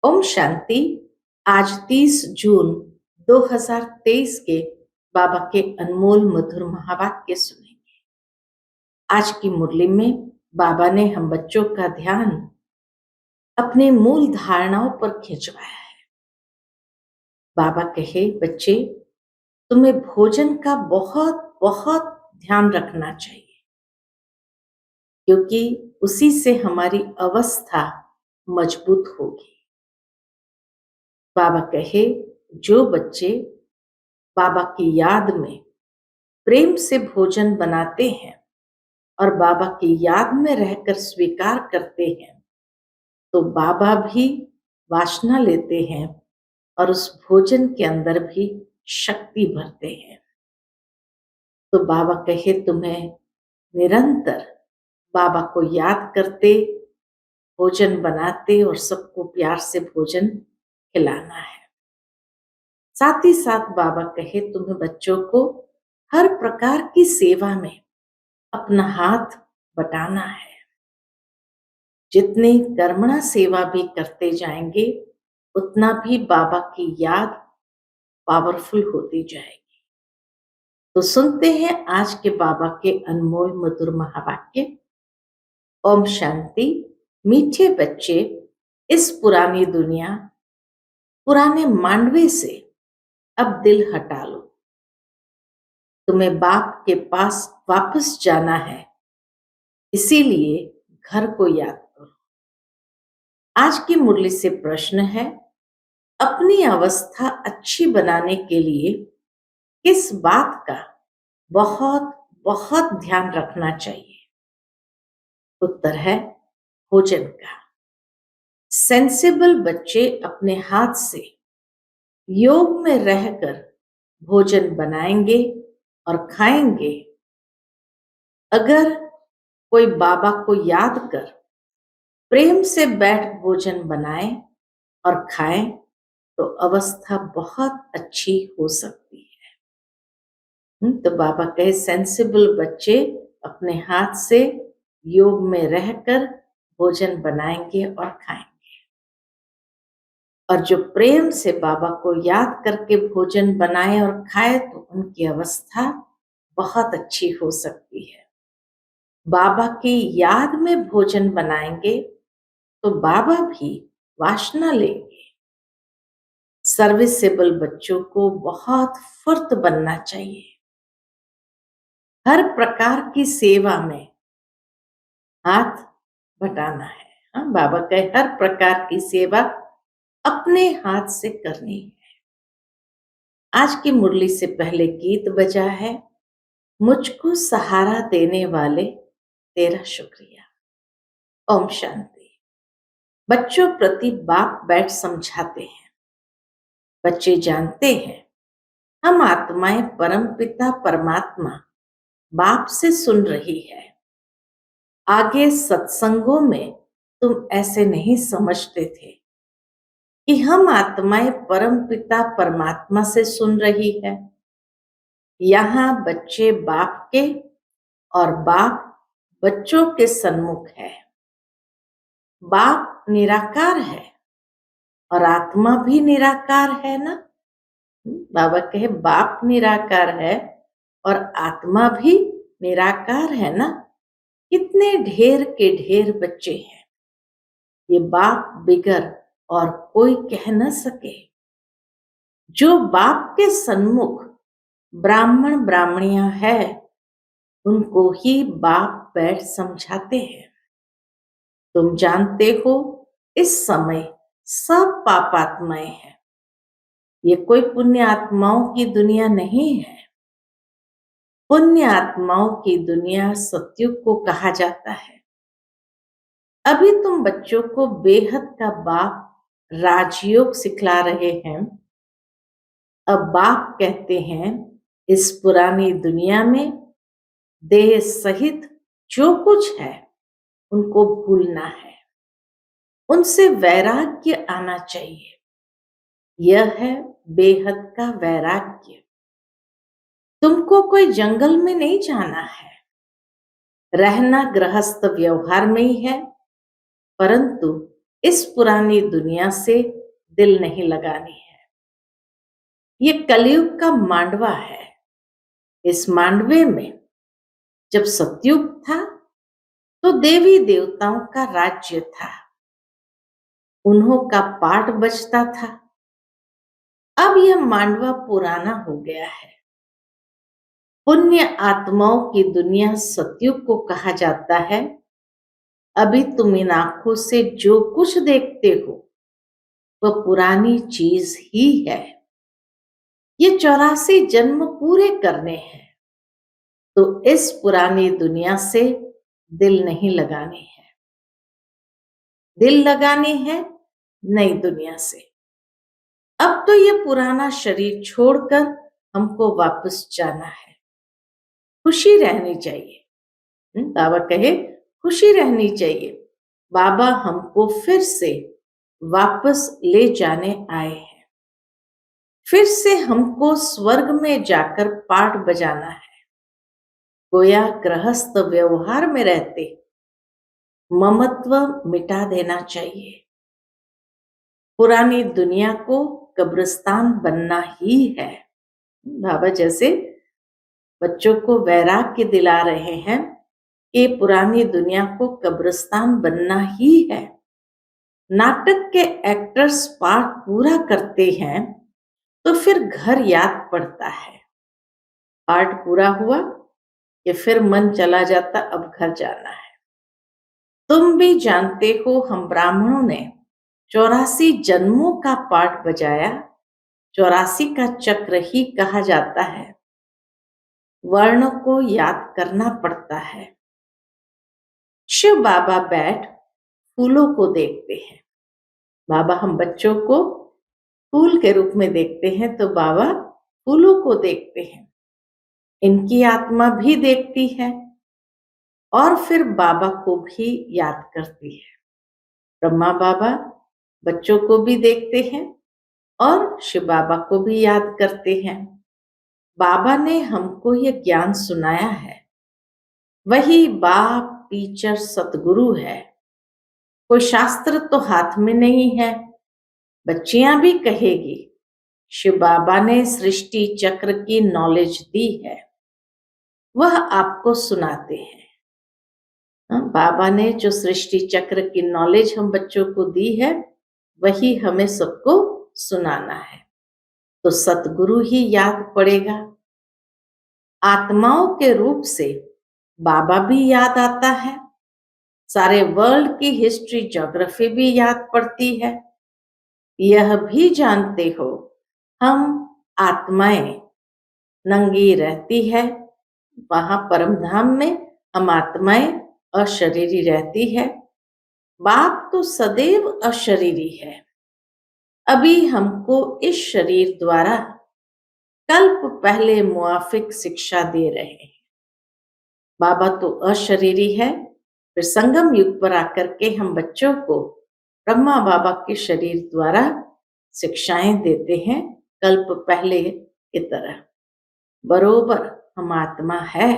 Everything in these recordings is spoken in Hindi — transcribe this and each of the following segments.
ओम शांति। आज 30 जून 2023 के बाबा के अनमोल मधुर महावाक्य सुनेंगे। आज की मुरली में बाबा ने हम बच्चों का ध्यान अपने मूल धारणाओं पर खिंचवाया है। बाबा कहे, बच्चे, तुम्हें भोजन का बहुत बहुत ध्यान रखना चाहिए, क्योंकि उसी से हमारी अवस्था मजबूत होगी। बाबा कहे, जो बच्चे बाबा की याद में प्रेम से भोजन बनाते हैं और बाबा की याद में रहकर स्वीकार करते हैं, तो बाबा भी वासना लेते हैं और उस भोजन के अंदर भी शक्ति भरते हैं। तो बाबा कहे, तुम्हें निरंतर बाबा को याद करते, भोजन बनाते और सबको प्यार से भोजन खिलाना है। साथ ही साथ बाबा कहे, तुम्हें बच्चों को हर प्रकार की सेवा में अपना हाथ बटाना है। जितनी कर्मणा सेवा भी करते जाएंगे, उतना भी बाबा की याद पावरफुल होती जाएगी। तो सुनते हैं आज के बाबा के अनमोल मधुर महावाक्य। ओम शांति। मीठे बच्चे, इस पुरानी दुनिया, पुराने मांडवे से अब दिल हटा लो। तुम्हें बाप के पास वापस जाना है, इसीलिए घर को याद करो। आज की मुरली से प्रश्न है, अपनी अवस्था अच्छी बनाने के लिए किस बात का बहुत बहुत ध्यान रखना चाहिए? उत्तर है भोजन का। सेंसिबल बच्चे अपने हाथ से योग में रहकर भोजन बनाएंगे और खाएंगे। अगर कोई बाबा को याद कर प्रेम से बैठ भोजन बनाए और खाए, तो अवस्था बहुत अच्छी हो सकती है। तो बाबा कहे, सेंसिबल बच्चे अपने हाथ से योग में रहकर भोजन बनाएंगे और खाएंगे, और जो प्रेम से बाबा को याद करके भोजन बनाए और खाए, तो उनकी अवस्था बहुत अच्छी हो सकती है। बाबा की याद में भोजन बनाएंगे तो बाबा भी वासना लेंगे। सर्विसेबल बच्चों को बहुत फुर्त बनना चाहिए। हर प्रकार की सेवा में हाथ बटाना है। बाबा कहे, हर प्रकार की सेवा अपने हाथ से करनी है। आज की मुरली से पहले गीत बजा है, मुझको सहारा देने वाले तेरा शुक्रिया। ओम शांति। बच्चों प्रति बाप बैठ समझाते हैं। बच्चे जानते हैं, हम आत्माएं परमपिता परमात्मा बाप से सुन रही है। आगे सत्संगों में तुम ऐसे नहीं समझते थे कि हम आत्माएं परमपिता परमात्मा से सुन रही है। यहाँ बच्चे बाप के और बाप बच्चों के सन्मुख है। बाप निराकार है और आत्मा भी निराकार है ना। बाबा कहे, बाप निराकार है और आत्मा भी निराकार है ना। कितने ढेर के ढेर बच्चे हैं, ये बाप बिगर और कोई कह न सके। जो बाप के सन्मुख ब्राह्मण ब्राह्मणियां है, उनको ही बाप बैठ समझाते हैं। तुम जानते हो, इस समय सब पापात्माएं हैं। ये कोई पुण्य आत्माओं की दुनिया नहीं है। पुण्य आत्माओं की दुनिया सतयुग को कहा जाता है। अभी तुम बच्चों को बेहद का बाप राजयोग सिखला रहे हैं। अब बाप कहते हैं, इस पुरानी दुनिया में देह सहित जो कुछ है उनको भूलना है, उनसे वैराग्य आना चाहिए। यह है बेहद का वैराग्य। तुमको कोई जंगल में नहीं जाना है, रहना गृहस्थ व्यवहार में ही है, परंतु इस पुरानी दुनिया से दिल नहीं लगानी है। ये कलयुग का मांडवा है। इस मांडवे में जब सतयुग था तो देवी देवताओं का राज्य था, उन्हों का पाठ बजता था। अब यह मांडवा पुराना हो गया है। पुण्य आत्माओं की दुनिया सतयुग को कहा जाता है। अभी तुम इन आंखों से जो कुछ देखते हो वह पुरानी चीज ही है। ये 84 जन्म पूरे करने हैं, तो इस पुरानी दुनिया से दिल नहीं लगानी है। दिल लगानी है नई दुनिया से। अब तो ये पुराना शरीर छोड़कर हमको वापस जाना है। खुशी रहनी चाहिए। बाबा कहे खुशी रहनी चाहिए। बाबा हमको फिर से वापस ले जाने आए हैं। फिर से हमको स्वर्ग में जाकर पाठ बजाना है। गोया गृहस्थ व्यवहार में रहते ममत्व मिटा देना चाहिए। पुरानी दुनिया को कब्रिस्तान बनना ही है। बाबा जैसे बच्चों को वैराग्य दिला रहे हैं कि पुरानी दुनिया को कब्रिस्तान बनना ही है। नाटक के एक्टर्स पाठ पूरा करते हैं तो फिर घर याद पड़ता है। पाठ पूरा हुआ कि फिर मन चला जाता अब घर जाना है। तुम भी जानते हो हम ब्राह्मणों ने 84 जन्मों का पाठ बजाया। 84 का चक्र ही कहा जाता है। वर्ण को याद करना पड़ता है। शिव बाबा बैठ फूलों को देखते हैं। बाबा हम बच्चों को फूल के रूप में देखते हैं, तो बाबा फूलों को देखते हैं। इनकी आत्मा भी देखती है और फिर बाबा को भी याद करती है। ब्रह्मा बाबा बच्चों को भी देखते हैं और शिव बाबा को भी याद करते हैं। बाबा ने हमको यह ज्ञान सुनाया है। वही बाप टीचर सतगुरु है। कोई शास्त्र तो हाथ में नहीं है। बच्चियां भी कहेगी शिव बाबा ने सृष्टि चक्र की नॉलेज दी है, वह आपको सुनाते हैं। बाबा ने जो सृष्टि चक्र की नॉलेज हम बच्चों को दी है वही हमें सबको सुनाना है, तो सतगुरु ही याद पड़ेगा। आत्माओं के रूप से बाबा भी याद आता है। सारे वर्ल्ड की हिस्ट्री ज्योग्राफी भी याद पड़ती है। यह भी जानते हो हम आत्माएं नंगी रहती है, वहां परम धाम में हम आत्माएं अशरीरी रहती है। बाप तो सदैव अशरीरी है। अभी हमको इस शरीर द्वारा कल्प पहले मुआफिक शिक्षा दे रहे हैं। बाबा तो अशरीरी है, फिर संगम युग पर आकर के हम बच्चों को ब्रह्मा बाबा के शरीर द्वारा शिक्षाएं देते हैं, कल्प पहले की तरह। बरोबर हम आत्मा है।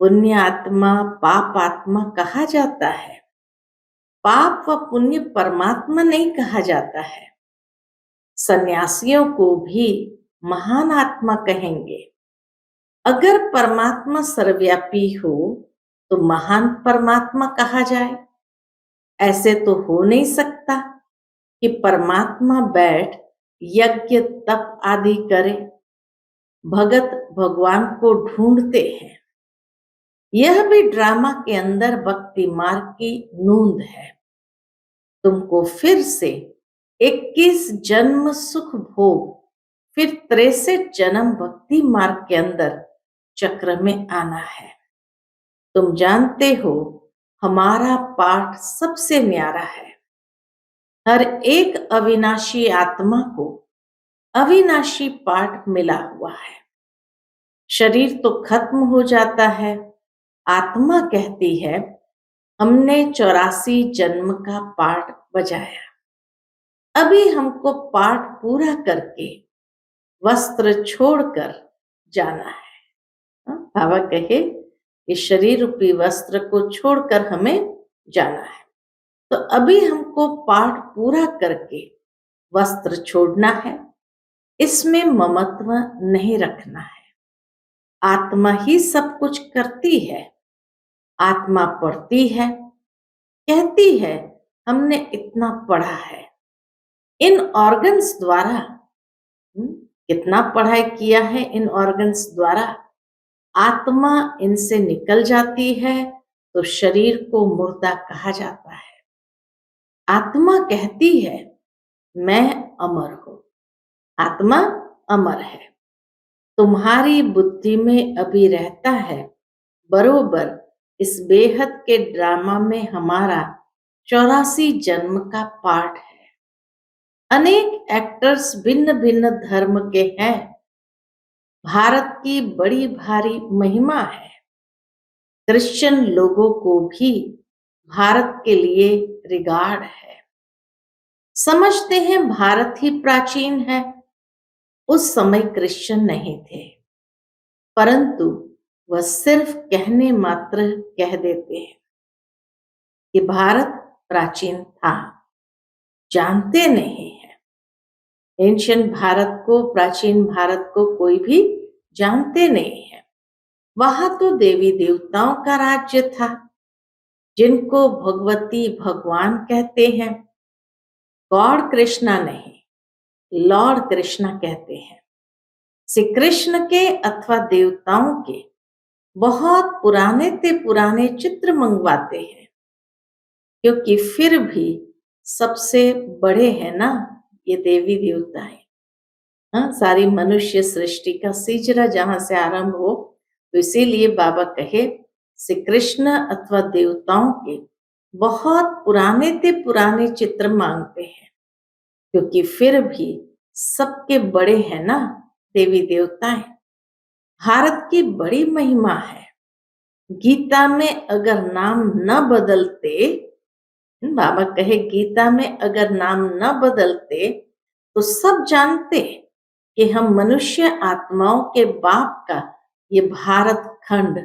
पुण्य आत्मा पाप आत्मा कहा जाता है। पाप व पुण्य परमात्मा नहीं कहा जाता है। सन्यासियों को भी महान आत्मा कहेंगे। अगर परमात्मा सर्वव्यापी हो तो महान परमात्मा कहा जाए? ऐसे तो हो नहीं सकता कि परमात्मा बैठ यज्ञ तप आदि करे। भगत भगवान को ढूंढते हैं। यह भी ड्रामा के अंदर भक्ति मार्ग की नूंद है। तुमको फिर से 21 जन्म सुख भोग, फिर 63 जन्म भक्ति मार्ग के अंदर चक्र में आना है। तुम जानते हो हमारा पाठ सबसे न्यारा है। हर एक अविनाशी आत्मा को अविनाशी पाठ मिला हुआ है। शरीर तो खत्म हो जाता है, आत्मा कहती है हमने 84 जन्म का पाठ बजाया। अभी हमको पाठ पूरा करके वस्त्र छोड़कर जाना है। बाबा कहे इस शरीर रूपी वस्त्र को छोड़कर हमें जाना है। तो अभी हमको पाठ पूरा करके वस्त्र छोड़ना है। इसमें ममत्व नहीं रखना है। आत्मा ही सब कुछ करती है। आत्मा पढ़ती है, कहती है हमने इतना पढ़ा है। इन ऑर्गन्स द्वारा कितना पढ़ाई किया है, इन ऑर्गन्स द्वारा आत्मा इनसे निकल जाती है तो शरीर को मुर्दा कहा जाता है। आत्मा कहती है मैं अमर हूं। आत्मा अमर है। तुम्हारी बुद्धि में अभी रहता है बरोबर इस बेहद के ड्रामा में हमारा 84 जन्म का पाठ है। अनेक एक्टर्स भिन्न भिन्न धर्म के हैं। भारत की बड़ी भारी महिमा है। क्रिश्चियन लोगों को भी भारत के लिए रिगार्ड है। समझते हैं भारत ही प्राचीन है। उस समय क्रिश्चियन नहीं थे, परंतु वह सिर्फ कहने मात्र कह देते हैं कि भारत प्राचीन था, जानते नहीं है। एंशियंट भारत को, प्राचीन भारत को कोई भी जानते नहीं है। वहां तो देवी देवताओं का राज्य था, जिनको भगवती भगवान कहते हैं। गॉड कृष्णा नहीं, लॉर्ड कृष्णा कहते हैं। श्री कृष्ण के अथवा देवताओं के बहुत पुराने ते पुराने चित्र मंगवाते हैं, क्योंकि फिर भी सबसे बड़े हैं ना ये देवी देवता है। हाँ, सारी मनुष्य सृष्टि का सिजरा जहां से आरंभ हो, तो इसीलिए बाबा कहे श्री कृष्ण अथवा देवताओं के बहुत पुराने ते पुराने चित्र मांगते हैं, क्योंकि फिर भी सबके बड़े हैं ना देवी देवताएं। भारत की बड़ी महिमा है। गीता में अगर नाम न बदलते, बाबा कहे गीता में अगर नाम न बदलते तो सब जानते कि हम मनुष्य आत्माओं के बाप का ये भारत खंड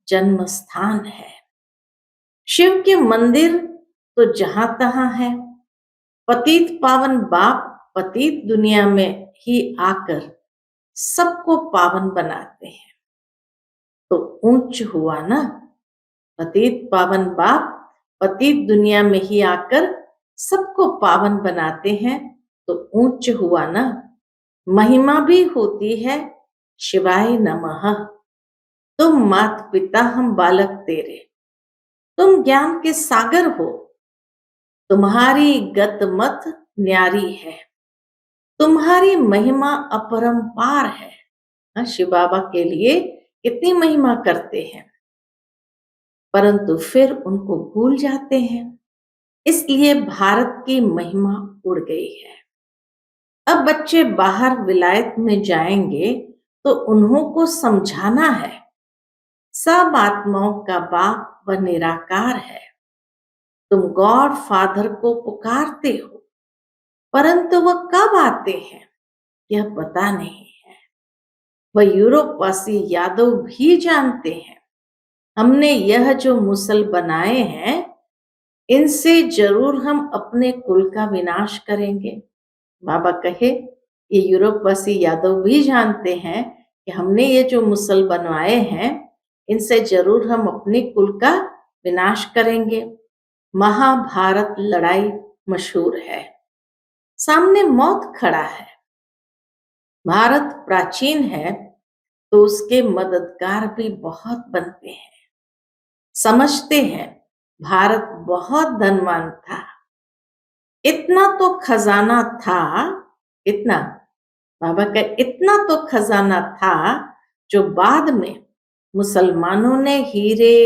जन्म स्थान है। शिव के मंदिर तो जहां तहां है। पतित पावन बाप पतित दुनिया में ही आकर सबको पावन बनाते हैं, तो ऊंच हुआ ना। पतित पावन बाप पतित दुनिया में ही आकर सबको पावन बनाते हैं, तो ऊंच हुआ ना। महिमा भी होती है शिवाय नमः। तुम मात पिता हम बालक तेरे, तुम ज्ञान के सागर हो। तुम्हारी गत मत न्यारी है, तुम्हारी महिमा अपरंपार है। शिव बाबा के लिए कितनी महिमा करते हैं, परंतु फिर उनको भूल जाते हैं। इसलिए भारत की महिमा उड़ गई है। अब बच्चे बाहर विलायत में जाएंगे तो उन्हों को समझाना है सब आत्माओं का बाप व निराकार है। तुम गॉड फादर को पुकारते हो, परंतु वह कब आते हैं यह पता नहीं है। वह यूरोपवासी यादव भी जानते हैं हमने यह जो मुसल बनाए हैं, इनसे जरूर हम अपने कुल का विनाश करेंगे। बाबा कहे ये यूरोपवासी यादव भी जानते हैं कि हमने ये जो मुसल बनवाए हैं, इनसे जरूर हम अपने कुल का विनाश करेंगे। महाभारत लड़ाई मशहूर है, सामने मौत खड़ा है। भारत प्राचीन है तो उसके मददगार भी बहुत बनते हैं। समझते हैं भारत बहुत धनवान था। इतना तो खजाना था, इतना बाबा का इतना तो खजाना था जो बाद में मुसलमानों ने हीरे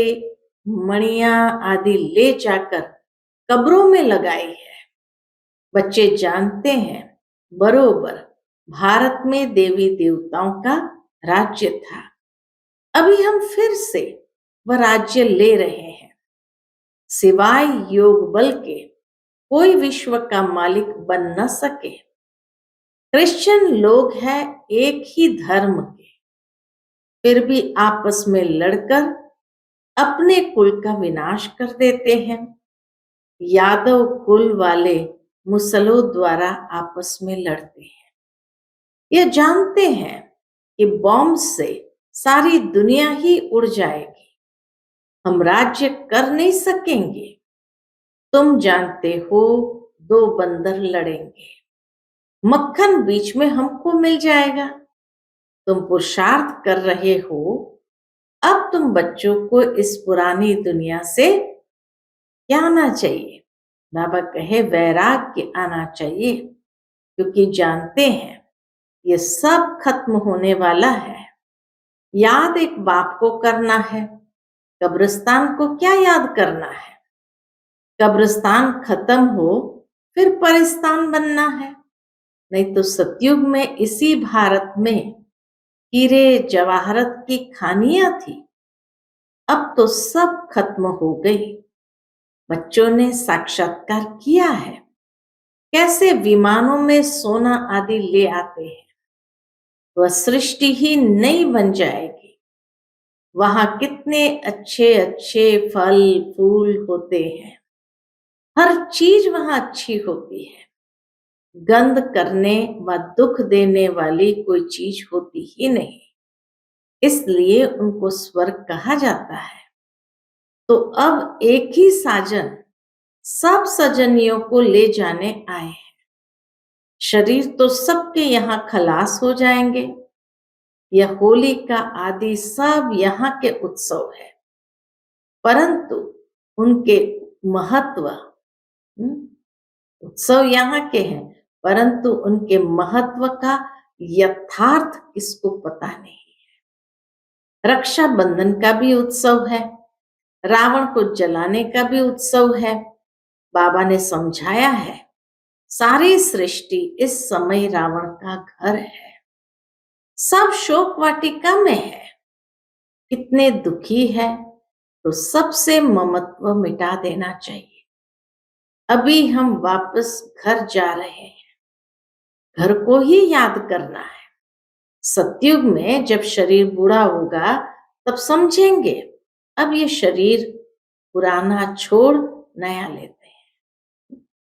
मणियां आदि ले जाकर कब्रों में लगाई है। बच्चे जानते हैं बरोबर भारत में देवी देवताओं का राज्य था। अभी हम फिर से वह राज्य ले रहे हैं। सिवाय योग बल के कोई विश्व का मालिक बन न सके। क्रिश्चियन लोग हैं एक ही धर्म के, फिर भी आपस में लड़कर अपने कुल का विनाश कर देते हैं। यादव कुल वाले मुसलों द्वारा आपस में लड़ते हैं। ये जानते हैं कि बॉम्ब से सारी दुनिया ही उड़ जाएगी, हम राज्य कर नहीं सकेंगे। तुम जानते हो, दो बंदर लड़ेंगे, मक्खन बीच में हमको मिल जाएगा। तुम पुरुषार्थ कर रहे हो, अब तुम बच्चों को इस पुरानी दुनिया से क्या आना चाहिए? बाबा कहे वैराग्य आना चाहिए, क्योंकि जानते हैं ये सब खत्म होने वाला है। याद एक बाप को करना है, कब्रिस्तान को क्या याद करना है? कब्रिस्तान खत्म हो फिर परिस्तान बनना है। नहीं तो सतयुग में इसी भारत में हीरे जवाहरत की खानियां थी, अब तो सब खत्म हो गई। बच्चों ने साक्षात्कार किया है, कैसे विमानों में सोना आदि ले आते हैं। वह सृष्टि ही नई बन जाएगी। वहां कितने अच्छे अच्छे फल फूल होते हैं, हर चीज वहां अच्छी होती है। गंध करने व दुख देने वाली कोई चीज होती ही नहीं, इसलिए उनको स्वर्ग कहा जाता है। तो अब एक ही साजन सब सजनियों को ले जाने आए हैं। शरीर तो सबके यहाँ खलास हो जाएंगे। यह होली का आदि सब यहाँ के उत्सव है, परंतु उनके महत्व, उत्सव यहाँ के हैं, परंतु उनके महत्व का यथार्थ किसको पता नहीं है। रक्षाबंधन का भी उत्सव है, रावण को जलाने का भी उत्सव है। बाबा ने समझाया है, सारी सृष्टि इस समय रावण का घर है, सब शोक वाटिका में है। कितने दुखी है, तो सबसे ममत्व मिटा देना चाहिए। अभी हम वापस घर जा रहे हैं, घर को ही याद करना है। सतयुग में जब शरीर बूढ़ा होगा तब समझेंगे, अब ये शरीर पुराना छोड़ नया लेते हैं।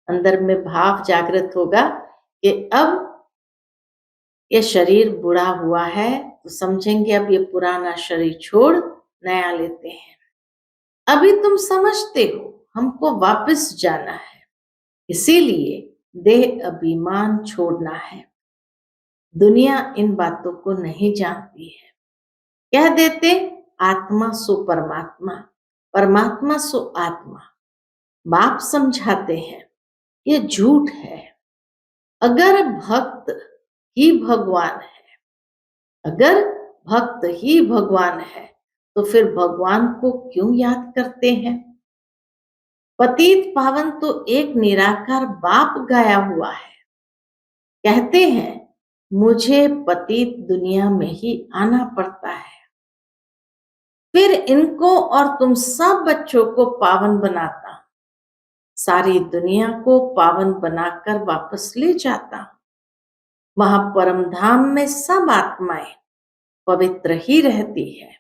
अंदर में भाव जागृत होगा कि अब ये शरीर बूढ़ा हुआ है, तो समझेंगे अब ये पुराना शरीर छोड़ नया लेते हैं। अभी तुम समझते हो हमको वापस जाना है, इसीलिए देह अभिमान छोड़ना है। दुनिया इन बातों को नहीं जानती है, कह देते आत्मा सो परमात्मा, परमात्मा सो आत्मा। बाप समझाते हैं ये झूठ है। अगर भक्त ही भगवान है, अगर भक्त ही भगवान है, तो फिर भगवान को क्यों याद करते हैं? पतित पावन तो एक निराकार बाप गाया हुआ है। कहते हैं मुझे पतित दुनिया में ही आना पड़ता है, फिर इनको और तुम सब बच्चों को पावन बनाता, सारी दुनिया को पावन बनाकर वापस ले जाता। वहां परम धाम में सब आत्माएं पवित्र ही रहती है।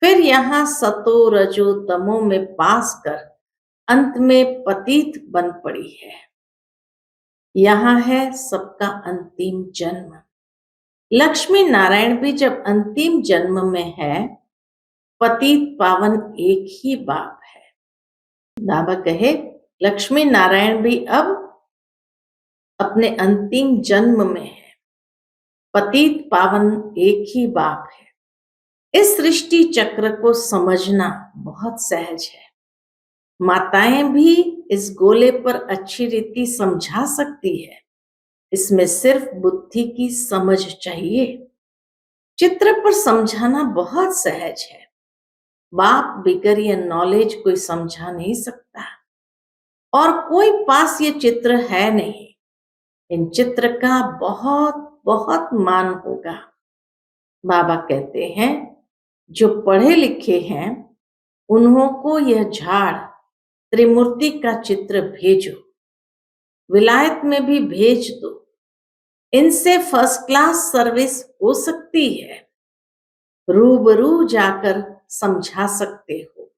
फिर यहाँ सतो रजो तमो में पास कर अंत में पतित बन पड़ी है। यहाँ है सबका अंतिम जन्म। लक्ष्मी नारायण भी जब अंतिम जन्म में है, पतित पावन एक ही बाप है। बाबा कहे लक्ष्मी नारायण भी अब अपने अंतिम जन्म में है, पतित पावन एक ही बाप है। इस सृष्टि चक्र को समझना बहुत सहज है। माताएं भी इस गोले पर अच्छी रीति समझा सकती है, इसमें सिर्फ बुद्धि की समझ चाहिए। चित्र पर समझाना बहुत सहज है। बाप बिगर ये नॉलेज कोई समझा नहीं सकता, और कोई पास ये चित्र है नहीं। इन चित्र का बहुत बहुत मान होगा। बाबा कहते हैं जो पढ़े लिखे हैं उन्हों को यह झाड़ त्रिमूर्ति का चित्र भेजो, विलायत में भी भेज दो, इनसे फर्स्ट क्लास सर्विस हो सकती है। रूबरू जाकर समझा सकते हो,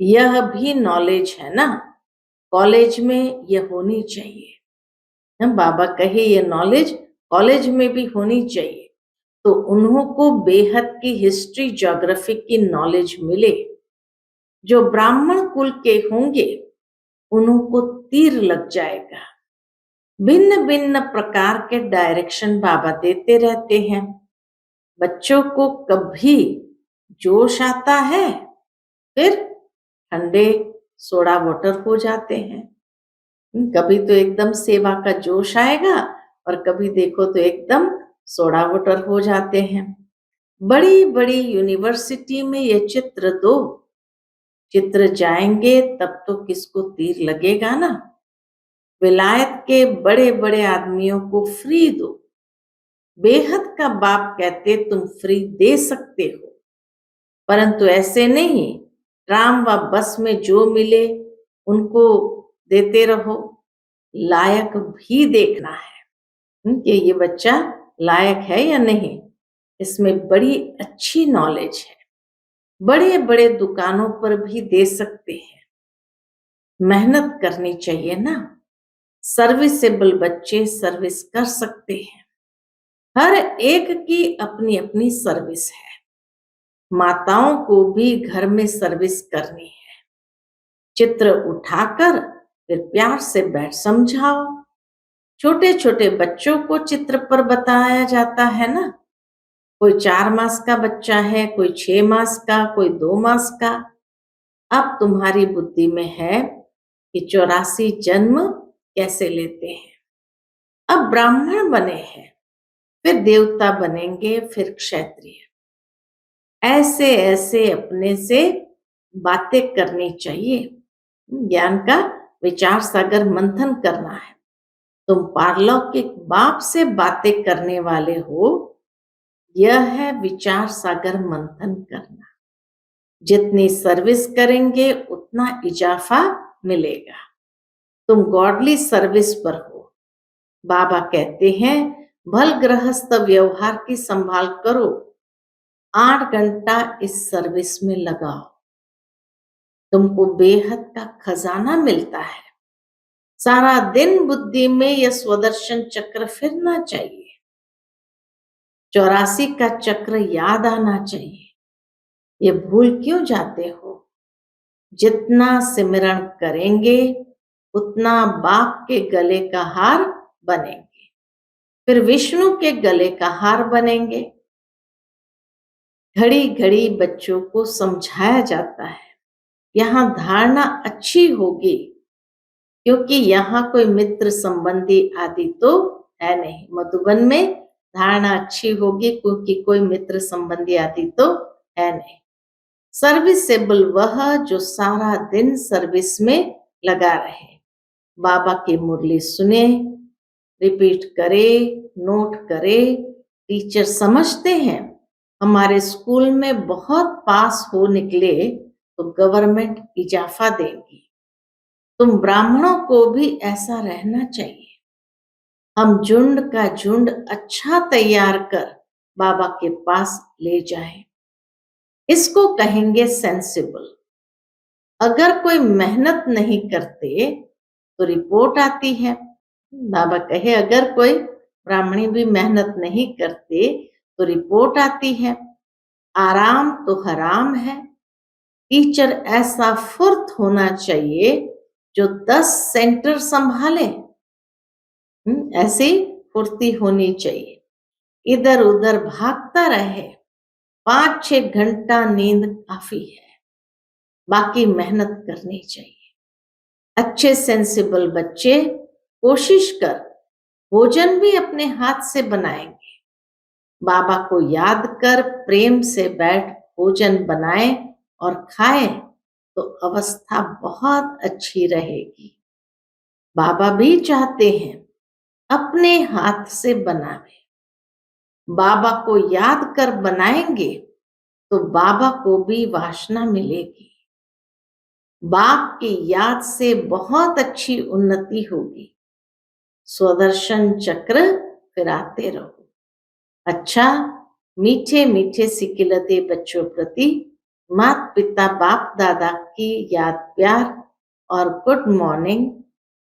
यह भी नॉलेज है ना। कॉलेज में ये होनी चाहिए। हम बाबा कहे ये नॉलेज कॉलेज में भी होनी चाहिए, तो उन्हों को बेहद की हिस्ट्री ज्योग्राफी की नॉलेज मिले। जो ब्राह्मण कुल के होंगे उन्हों को तीर लग जाएगा। भिन्न भिन्न प्रकार के डायरेक्शन बाबा देते रहते हैं। बच्चों को कभी जोश आता है, फिर ठंडे सोडा वाटर हो जाते हैं। कभी तो एकदम सेवा का जोश आएगा और कभी देखो तो एकदम सोडा वाटर हो जाते हैं। बड़ी बड़ी यूनिवर्सिटी में ये चित्र दो, चित्र जाएंगे तब तो किसको तीर लगेगा ना। विलायत के बड़े बड़े आदमियों को फ्री दो। बेहद का बाप कहते तुम फ्री दे सकते हो, परंतु ऐसे नहीं ट्राम व बस में जो मिले उनको देते रहो। लायक भी देखना है कि ये बच्चा लायक है या नहीं। इसमें बड़ी अच्छी नॉलेज है। बड़े बड़े दुकानों पर भी दे सकते हैं। मेहनत करनी चाहिए ना। सर्विसेबल बच्चे सर्विस कर सकते हैं। हर एक की अपनी अपनी सर्विस है। माताओं को भी घर में सर्विस करनी है। चित्र उठाकर फिर प्यार से बैठ समझाओ। छोटे छोटे बच्चों को चित्र पर बताया जाता है ना। कोई 4 मास का बच्चा है, कोई 6 मास का, कोई 2 मास का। अब तुम्हारी बुद्धि में है कि 84 जन्म कैसे लेते हैं। अब ब्राह्मण बने हैं, फिर देवता बनेंगे, फिर क्षत्रिय। ऐसे ऐसे अपने से बातें करनी चाहिए। ज्ञान का विचार सागर मंथन करना है। तुम पारलौकिक बाप से बातें करने वाले हो, यह है विचार सागर मंथन करना। जितनी सर्विस करेंगे उतना इजाफा मिलेगा। तुम गॉडली सर्विस पर हो। बाबा कहते हैं भल गृहस्थ व्यवहार की संभाल करो, 8 घंटा इस सर्विस में लगाओ। तुमको बेहद का खजाना मिलता है। सारा दिन बुद्धि में यह स्वदर्शन चक्र फिरना चाहिए। 84 का चक्र याद आना चाहिए। ये भूल क्यों जाते हो? जितना सिमरण करेंगे उतना बाप के गले का हार बनेंगे, फिर विष्णु के गले का हार बनेंगे। घड़ी घड़ी बच्चों को समझाया जाता है। यहाँ धारणा अच्छी होगी क्योंकि यहाँ कोई मित्र संबंधी आदि तो है नहीं। मधुबन में धारणा अच्छी होगी क्योंकि कोई मित्र संबंधी आदि तो है नहीं। सर्विसेबल वह जो सारा दिन सर्विस में लगा रहे। बाबा की मुरली सुने, रिपीट करे, नोट करे। टीचर समझते हैं हमारे स्कूल में बहुत पास हो निकले तो गवर्नमेंट इजाफा देगी। तुम ब्राह्मणों को भी ऐसा रहना चाहिए। हम झुंड का झुंड अच्छा तैयार कर बाबा के पास ले जाएं। इसको कहेंगे सेंसिबल। अगर कोई मेहनत नहीं करते तो रिपोर्ट आती है। बाबा कहे अगर कोई ब्राह्मणी भी मेहनत नहीं करते तो रिपोर्ट आती है। आराम तो हराम है। टीचर ऐसा फुर्त होना चाहिए जो 10 सेंटर संभाले। ऐसी फुर्ती होनी चाहिए। इधर उधर भागता रहे। 5-6 घंटा नींद काफी है, बाकी मेहनत करनी चाहिए। अच्छे सेंसिबल बच्चे कोशिश कर भोजन भी अपने हाथ से बनाएंगे। बाबा को याद कर प्रेम से बैठ भोजन बनाए और खाए तो अवस्था बहुत अच्छी रहेगी। बाबा भी चाहते हैं अपने हाथ से बनावे। बाबा को याद कर बनाएंगे तो बाबा को भी वासना मिलेगी। बाप की याद से बहुत अच्छी उन्नति होगी। स्वदर्शन चक्र फिराते रहो। अच्छा, मीठे मीठे सिकिलते बच्चों प्रति माता पिता बाप दादा की याद प्यार और गुड मॉर्निंग।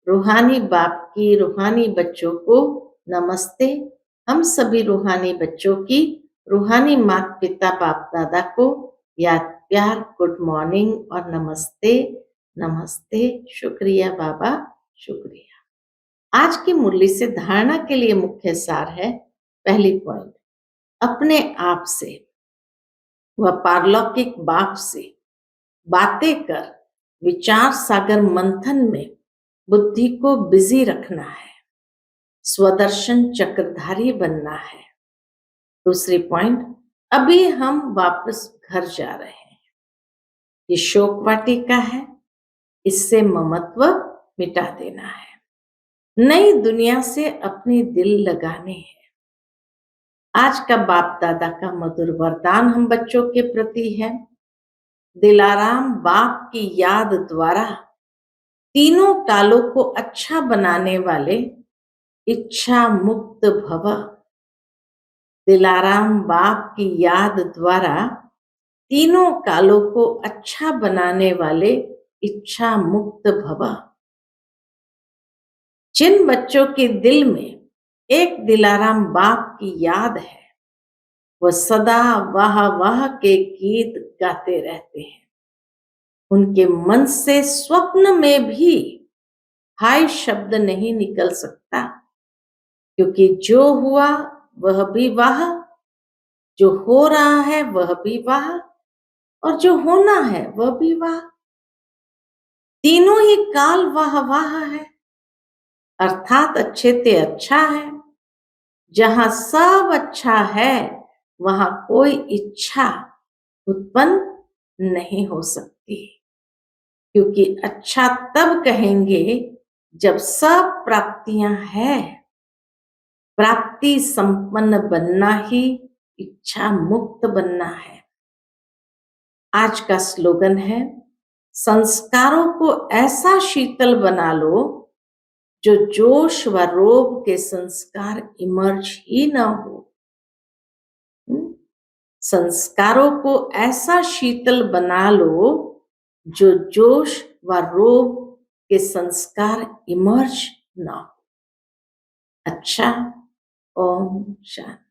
रूहानी बाप की रूहानी बच्चों को नमस्ते। हम सभी रूहानी बच्चों की रूहानी माता पिता बाप दादा को याद प्यार गुड मॉर्निंग और नमस्ते। नमस्ते। शुक्रिया बाबा, शुक्रिया। आज की मुरली से धारणा के लिए मुख्य सार है, पहली पॉइंट, अपने आप से व पारलौकिक बाप से बातें कर विचार सागर मंथन में बुद्धि को बिजी रखना है, स्वदर्शन चक्रधारी बनना है। दूसरी पॉइंट, अभी हम वापस घर जा रहे हैं, ये शोक वाटिका है, इससे ममत्व मिटा देना है, नई दुनिया से अपने दिल लगाने हैं। आज का बाप दादा का मधुर वरदान हम बच्चों के प्रति है, दिलाराम बाप की याद द्वारा तीनों कालों को अच्छा बनाने वाले इच्छा मुक्त भव। दिलाराम बाप की याद द्वारा तीनों कालों को अच्छा बनाने वाले इच्छा मुक्त भव। जिन बच्चों के दिल में एक दिलाराम बाप की याद है, वह सदा वाह वाह के गीत गाते रहते हैं। उनके मन से स्वप्न में भी हाय शब्द नहीं निकल सकता, क्योंकि जो हुआ वह भी वाह, जो हो रहा है वह भी वाह, और जो होना है वह भी वाह। तीनों ही काल वाह वाह है, अर्थात अच्छे ते अच्छा है। जहां सब अच्छा है वहां कोई इच्छा उत्पन्न नहीं हो सकती, क्योंकि अच्छा तब कहेंगे जब सब प्राप्तियां हैं। प्राप्ति संपन्न बनना ही इच्छा मुक्त बनना है। आज का स्लोगन है, संस्कारों को ऐसा शीतल बना लो जो जोश व रोब के संस्कार इमर्ज ही ना हो। संस्कारों को ऐसा शीतल बना लो जो जोश व रोब के संस्कार इमर्ज ना हो। अच्छा, ओम शांति।